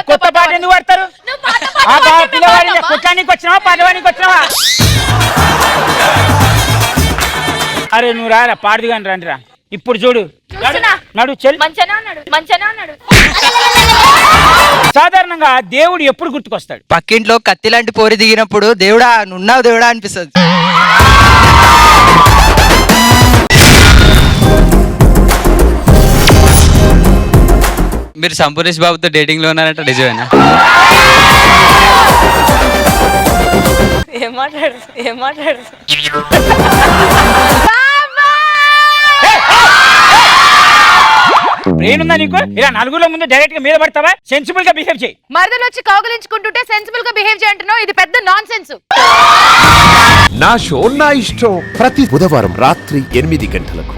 కొత్త పాట ఎందుకు పడతారు? పిల్లవాడి కొట్లానికి వచ్చినావా పాడవానికి వచ్చినావా? అరే నువ్వు రారా పాడుదు కానీ రండిరా. ఇప్పుడు చూడు నడు చెల్. సాధారణంగా దేవుడు ఎప్పుడు గుర్తుకొస్తాడు? పక్కింట్లో కత్తి లాంటి పోరి దిగినప్పుడు దేవుడా నున్నావు దేవుడా అనిపిస్తుంది. మీరు సంపూర్ణేష్ బాబుతో డేటింగ్ లో ఉన్నారంట, నిజమేనా? ఏం మాట్లాడు బ్రెయినుందా నీకు? ఇలా నలుగురుల ముందు డైరెక్ట్ గా మీద పడతావా? సెన్సిబుల్ గా బిహేవ్ చేయి. మరదలు వచ్చి కౌగిలించుకుంటుంటే సెన్సిబుల్ గా బిహేవ్ చేయంటున్నావు, ఇది పెద్ద నాన్ సెన్స్. నా షో నా ఇష్టం ప్రతి బుధవారం రాత్రి 8 గంటలకు